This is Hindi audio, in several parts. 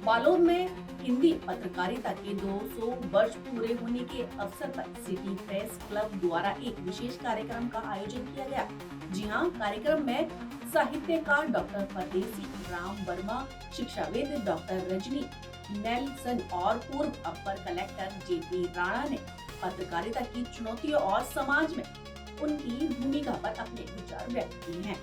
बालोद में हिंदी पत्रकारिता के 200 वर्ष पूरे होने के अवसर पर सिटी प्रेस क्लब द्वारा एक विशेष कार्यक्रम का आयोजन किया गया। जी हां, कार्यक्रम में साहित्यकार डॉक्टर परदेसी राम वर्मा, शिक्षाविद डॉक्टर रजनी नेल्सन और पूर्व अपर कलेक्टर जेपी राणा ने पत्रकारिता की चुनौतियों और समाज में उनकी भूमिका पर अपने विचार व्यक्त किए हैं।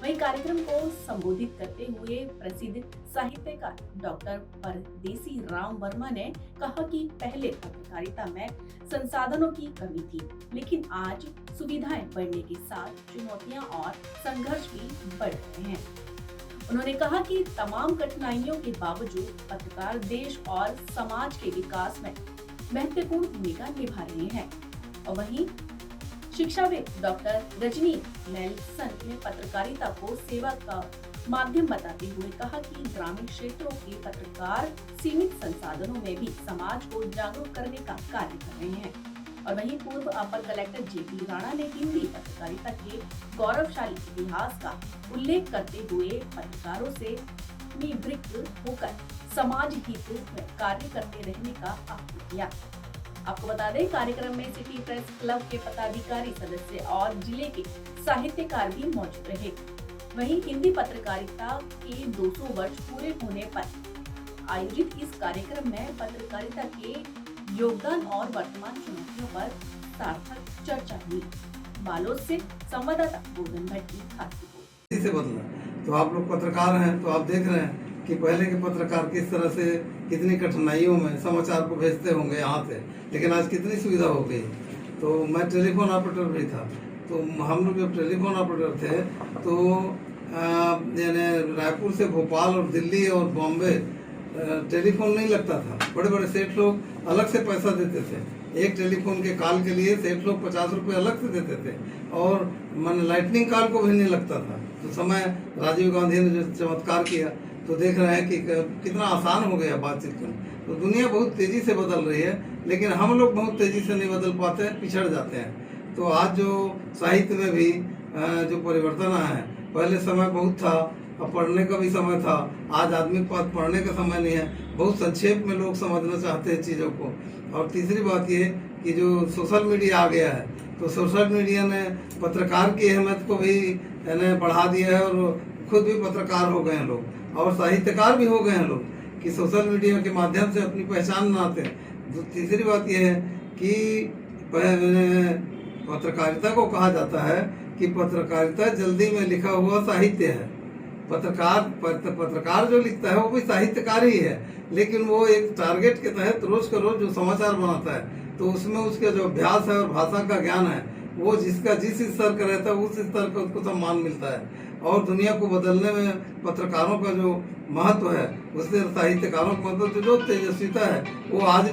वहीं कार्यक्रम को संबोधित करते हुए प्रसिद्ध साहित्यकार डॉक्टर परदेसी राम वर्मा ने कहा कि पहले पत्रकारिता में संसाधनों की कमी थी, लेकिन आज सुविधाएं बढ़ने के साथ चुनौतियां और संघर्ष भी बढ़ रहे हैं। उन्होंने कहा कि तमाम कठिनाइयों के बावजूद पत्रकार देश और समाज के विकास में महत्वपूर्ण भूमिका निभा रहे हैं। और वहीं शिक्षाविद डॉक्टर रजनी नेल्सन ने पत्रकारिता को सेवा का माध्यम बताते हुए कहा कि ग्रामीण क्षेत्रों के पत्रकार सीमित संसाधनों में भी समाज को जागरूक करने का कार्य कर रहे हैं। और वहीं पूर्व अपर कलेक्टर जेपी राणा ने हिंदी पत्रकारिता के गौरवशाली इतिहास का उल्लेख करते हुए पत्रकारों से निवृत्त होकर समाज हित में कार्य करते रहने का आह्वान किया। आपको बता दें, कार्यक्रम में सिटी प्रेस क्लब के पदाधिकारी सदस्य और जिले के साहित्यकार भी मौजूद रहे। वहीं हिंदी पत्रकारिता के 200 वर्ष पूरे होने पर आयोजित इस कार्यक्रम में पत्रकारिता के योगदान और वर्तमान चुनौतियों पर सार्थक चर्चा हुई। बालोद से संवाददाता गोविंद भट्ट की खास रिपोर्ट। से बदला तो आप लोग पत्रकार हैं, तो आप देख रहे हैं कि पहले के पत्रकार किस तरह से कितनी कठिनाइयों में समाचार को भेजते होंगे यहाँ से, लेकिन आज कितनी सुविधा हो गई। तो मैं टेलीफोन ऑपरेटर भी था, तो हम लोग जब टेलीफोन ऑपरेटर थे तो यानी रायपुर से भोपाल और दिल्ली और बॉम्बे टेलीफोन नहीं लगता था। बड़े बड़े सेठ लोग अलग से पैसा देते थे, एक टेलीफोन के कॉल के लिए सेठ लोग 50 रुपये अलग से देते थे, और मन लाइटनिंग कॉल को भी नहीं लगता था। तो समय राजीव गांधी ने जो चमत्कार किया, तो देख रहे हैं कि कितना आसान हो गया बातचीत करना। तो दुनिया बहुत तेजी से बदल रही है, लेकिन हम लोग बहुत तेजी से नहीं बदल पाते हैं, पिछड़ जाते हैं। तो आज जो साहित्य में भी जो परिवर्तन आया है, पहले समय बहुत था, अब पढ़ने का भी समय था, आज आदमी के पास पढ़ने का समय नहीं है, बहुत संक्षेप में लोग समझना चाहते हैं चीज़ों को। और तीसरी बात ये कि जो सोशल मीडिया आ गया है, तो सोशल मीडिया ने पत्रकार की अहमियत को भी बढ़ा दिया है, और खुद भी पत्रकार हो गए हैं लोग, और साहित्यकार भी हो गए हैं लोग कि सोशल मीडिया के माध्यम से अपनी पहचान बनाते हैं। तीसरी बात यह है कि पत्रकारिता को कहा जाता है कि पत्रकारिता जल्दी में लिखा हुआ साहित्य है। पत्रकार जो लिखता है वो भी साहित्यकार ही है, लेकिन वो एक टारगेट के तहत रोज का रोज जो समाचार बनाता है, तो उसमें उसका जो अभ्यास है और भाषा का ज्ञान है, वो जिसका जिस स्तर का रहता है उस स्तर का उसको सम्मान मिलता है। और दुनिया को बदलने में पत्रकारों का जो महत्व है, उससे साहित्यकारों का मतलब जो तेजस्विता है, वो आज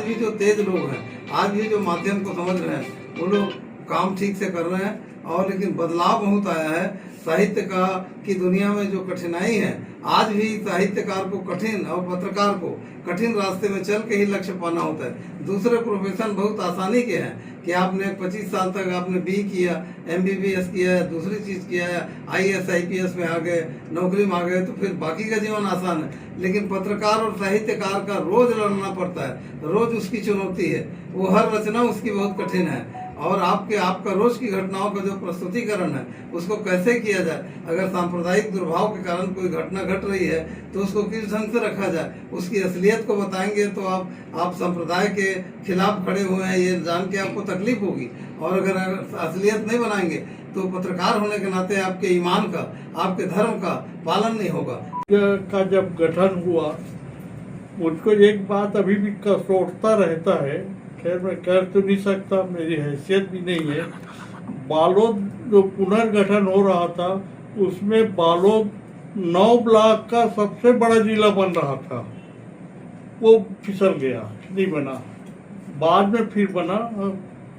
भी जो तेज लोग हैं, आज भी जो माध्यम को समझ रहे हैं, वो लोग काम ठीक से कर रहे हैं। और लेकिन बदलाव बहुत आया है साहित्य का की दुनिया में। जो कठिनाई है, आज भी साहित्यकार को कठिन और पत्रकार को कठिन रास्ते में चल के ही लक्ष्य पाना होता है। दूसरे प्रोफेशन बहुत आसानी के हैं कि आपने 25 साल तक आपने बी किया, MBBS किया है, दूसरी चीज़ किया है, IAS IPS में आ गए, नौकरी में आ गए, तो फिर बाकी का जीवन आसान है। लेकिन पत्रकार और साहित्यकार का रोज लड़ना पड़ता है, रोज उसकी चुनौती है, वो हर रचना उसकी बहुत कठिन है। और आपका रोज की घटनाओं का जो प्रस्तुतिकरण है, उसको कैसे किया जाए। अगर सांप्रदायिक दुर्भाव के कारण कोई घटना घट रही है, तो उसको किस ढंग से रखा जाए, उसकी असलियत को बताएंगे तो आप संप्रदाय के खिलाफ खड़े हुए हैं ये जान के आपको तकलीफ होगी। और अगर असलियत नहीं बनाएंगे तो पत्रकार होने के नाते आपके ईमान का, आपके धर्म का पालन नहीं होगा। का जब गठन हुआ, मुझको एक बात अभी भी सोचता रहता है, खैर मैं कर तो नहीं सकता, मेरी हैसियत भी नहीं है। बालोद जो पुनर्गठन हो रहा था, उसमें बालोद 9 ब्लॉक का सबसे बड़ा जिला बन रहा था, वो फिसल गया, नहीं बना। बाद में फिर बना,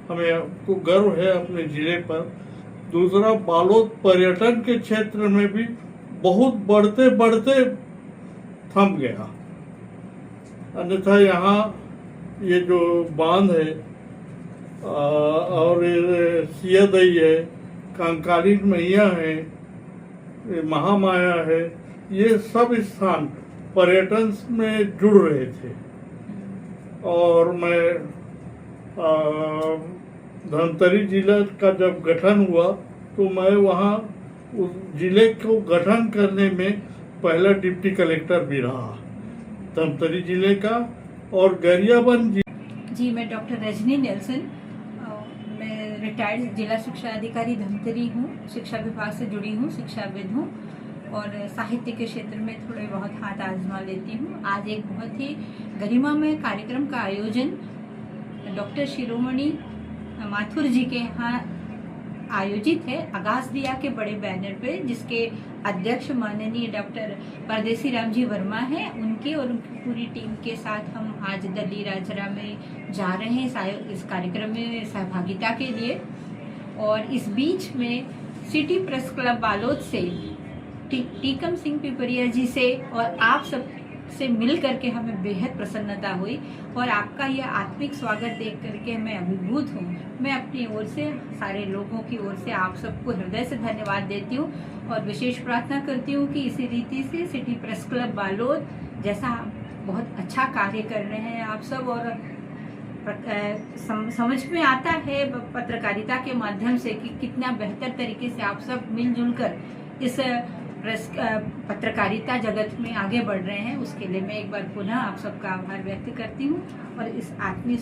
हमें तो गर्व है अपने जिले पर। दूसरा, बालोद पर्यटन के क्षेत्र में भी बहुत बढ़ते बढ़ते थम गया। अन्यथा यहाँ ये जो बांध है और सियादई है, कंकालीन मैया है, महामाया है, ये सब स्थान पर्यटन में जुड़ रहे थे। और मैं धमतरी जिला का जब गठन हुआ तो मैं वहाँ उस जिले को गठन करने में पहला डिप्टी कलेक्टर भी रहा धमतरी जिले का। और गरियाबंद जी, मैं डॉक्टर रजनी नेल्सन, मैं रिटायर्ड जिला शिक्षा अधिकारी धमतरी हूँ। शिक्षा विभाग से जुड़ी हूँ, शिक्षाविद हूँ और साहित्य के क्षेत्र में थोड़े बहुत हाथ आजमा लेती हूँ। आज एक बहुत ही गरिमामय कार्यक्रम का आयोजन डॉक्टर शिरोमणि माथुर जी के यहाँ आयोजित है अगासदिया के बड़े बैनर पे, जिसके अध्यक्ष माननीय डॉक्टर परदेसी राम जी वर्मा हैं। उनके और उनकी पूरी टीम के साथ हम आज दली राजरा में जा रहे हैं इस कार्यक्रम में सहभागिता के लिए। और इस बीच में सिटी प्रेस क्लब बालोद से टीकम सिंह पिपरिया जी से और आप सब से मिल करके हमें बेहद प्रसन्नता हुई और आपका यह आत्मिक स्वागत देख करके मैं अभिभूत हूँ। मैं अपनी ओर से, सारे लोगों की ओर से आप सबको हृदय से धन्यवाद देती हूँ और विशेष प्रार्थना करती हूँ कि इसी रीति से सिटी प्रेस क्लब बालोद जैसा बहुत अच्छा कार्य कर रहे हैं आप सब। और समझ में आता है पत्रकारिता के माध्यम से कि कितना बेहतर तरीके से आप सब मिलजुल कर इस पत्रकारिता जगत में आगे बढ़ रहे हैं। उसके लिए मैं एक बार पुनः आप सबका आभार व्यक्त करती हूँ और इस आत्मीय